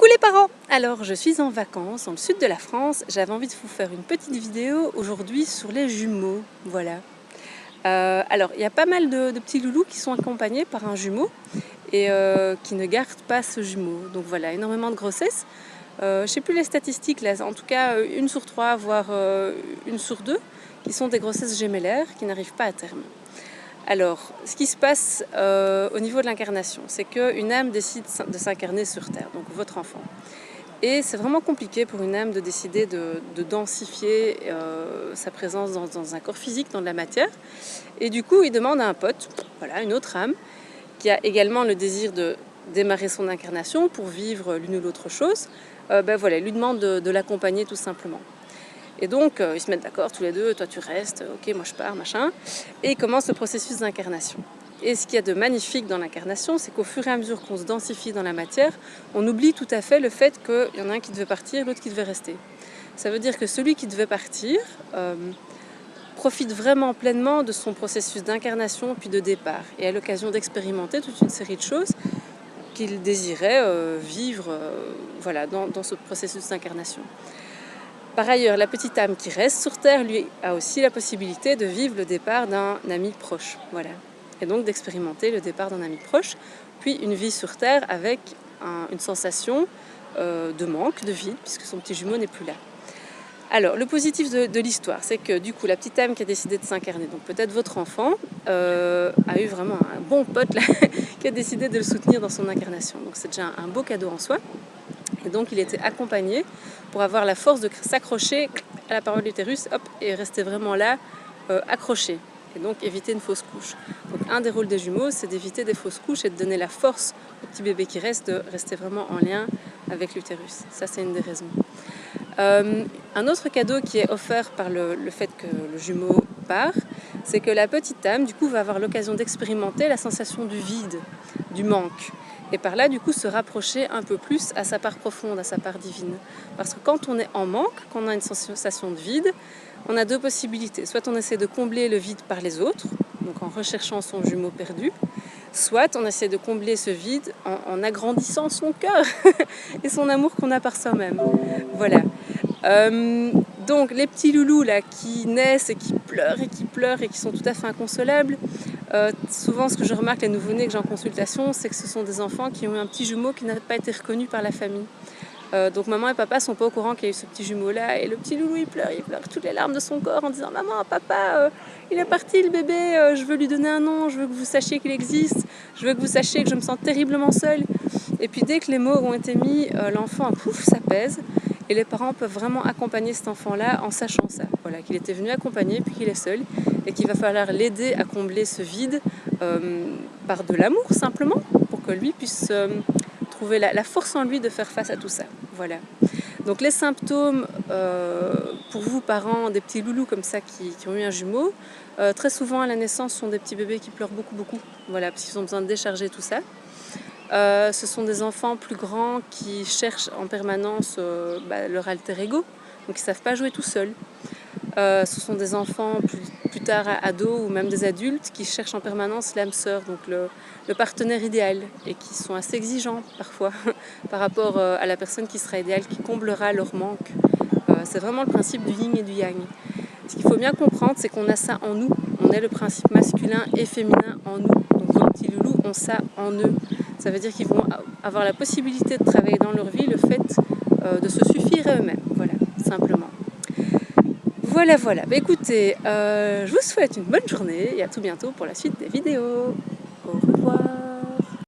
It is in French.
Coucou les parents! Alors je suis en vacances dans le sud de la France, j'avais envie de vous faire une petite vidéo aujourd'hui sur les jumeaux, voilà. Alors il y a pas mal de petits loulous qui sont accompagnés par un jumeau et qui ne gardent pas ce jumeau, donc voilà, énormément de grossesses. Je ne sais plus les statistiques là, en tout cas 1 sur 3 voire 1 sur 2 qui sont des grossesses gémellaires qui n'arrivent pas à terme. Alors, ce qui se passe au niveau de l'incarnation, c'est qu'une âme décide de s'incarner sur Terre, donc votre enfant. Et c'est vraiment compliqué pour une âme de décider de densifier sa présence dans un corps physique, dans de la matière. Et du coup, il demande à un pote, voilà, une autre âme, qui a également le désir de démarrer son incarnation pour vivre l'une ou l'autre chose, voilà, il lui demande de l'accompagner tout simplement. Et donc, ils se mettent d'accord tous les deux, toi tu restes, ok, moi je pars, machin. Et ils commencent le processus d'incarnation. Et ce qu'il y a de magnifique dans l'incarnation, c'est qu'au fur et à mesure qu'on se densifie dans la matière, on oublie tout à fait le fait qu'il y en a un qui devait partir, l'autre qui devait rester. Ça veut dire que celui qui devait partir profite vraiment pleinement de son processus d'incarnation puis de départ. Et a l'occasion d'expérimenter toute une série de choses qu'il désirait vivre voilà, dans ce processus d'incarnation. Par ailleurs, la petite âme qui reste sur Terre, lui, a aussi la possibilité de vivre le départ d'un ami proche. Voilà. Et donc d'expérimenter le départ d'un ami proche, puis une vie sur Terre avec une sensation de manque, de vide, puisque son petit jumeau n'est plus là. Alors, le positif de l'histoire, c'est que du coup, la petite âme qui a décidé de s'incarner, donc peut-être votre enfant, a eu vraiment un bon pote là, qui a décidé de le soutenir dans son incarnation. Donc c'est déjà un beau cadeau en soi. Et donc il était accompagné pour avoir la force de s'accrocher à la paroi de l'utérus et rester vraiment là, accroché. Et donc éviter une fausse couche. Donc un des rôles des jumeaux, c'est d'éviter des fausses couches et de donner la force au petit bébé qui reste de rester vraiment en lien avec l'utérus. Ça, c'est une des raisons. Un autre cadeau qui est offert par le fait que le jumeau part, c'est que la petite âme, du coup, va avoir l'occasion d'expérimenter la sensation du vide, du manque. Et par là, du coup, se rapprocher un peu plus à sa part profonde, à sa part divine. Parce que quand on est en manque, quand on a une sensation de vide, on a deux possibilités. Soit on essaie de combler le vide par les autres, donc en recherchant son jumeau perdu, soit on essaie de combler ce vide en agrandissant son cœur et son amour qu'on a par soi-même. Voilà. Donc les petits loulous là qui naissent et qui pleurent et qui sont tout à fait inconsolables, souvent ce que je remarque les nouveau-nés que j'ai en consultation, c'est que ce sont des enfants qui ont eu un petit jumeau qui n'a pas été reconnu par la famille. Donc maman et papa sont pas au courant qu'il y a eu ce petit jumeau là et le petit loulou il pleure toutes les larmes de son corps en disant maman, papa, il est parti le bébé, je veux lui donner un nom, je veux que vous sachiez qu'il existe, je veux que vous sachiez que je me sens terriblement seule. Et puis dès que les mots ont été mis, l'enfant, pouf, ça pèse. Et les parents peuvent vraiment accompagner cet enfant-là en sachant ça, voilà, qu'il était venu accompagner puis qu'il est seul et qu'il va falloir l'aider à combler ce vide par de l'amour simplement pour que lui puisse trouver la force en lui de faire face à tout ça. Voilà. Donc les symptômes pour vous parents des petits loulous comme ça qui ont eu un jumeau, très souvent à la naissance sont des petits bébés qui pleurent beaucoup, voilà, parce qu'ils ont besoin de décharger tout ça. Ce sont des enfants plus grands qui cherchent en permanence leur alter ego, donc ils ne savent pas jouer tout seuls. Ce sont des enfants plus tard ados ou même des adultes qui cherchent en permanence l'âme sœur, donc le partenaire idéal, et qui sont assez exigeants parfois par rapport à la personne qui sera idéale, qui comblera leur manque. C'est vraiment le principe du yin et du yang. Ce qu'il faut bien comprendre, c'est qu'on a ça en nous. On est le principe masculin et féminin en nous. Donc nos petits loulous ont ça en eux. Ça veut dire qu'ils vont avoir la possibilité de travailler dans leur vie le fait de se suffire à eux-mêmes. Voilà, simplement. Voilà. Écoutez, je vous souhaite une bonne journée et à tout bientôt pour la suite des vidéos. Au revoir.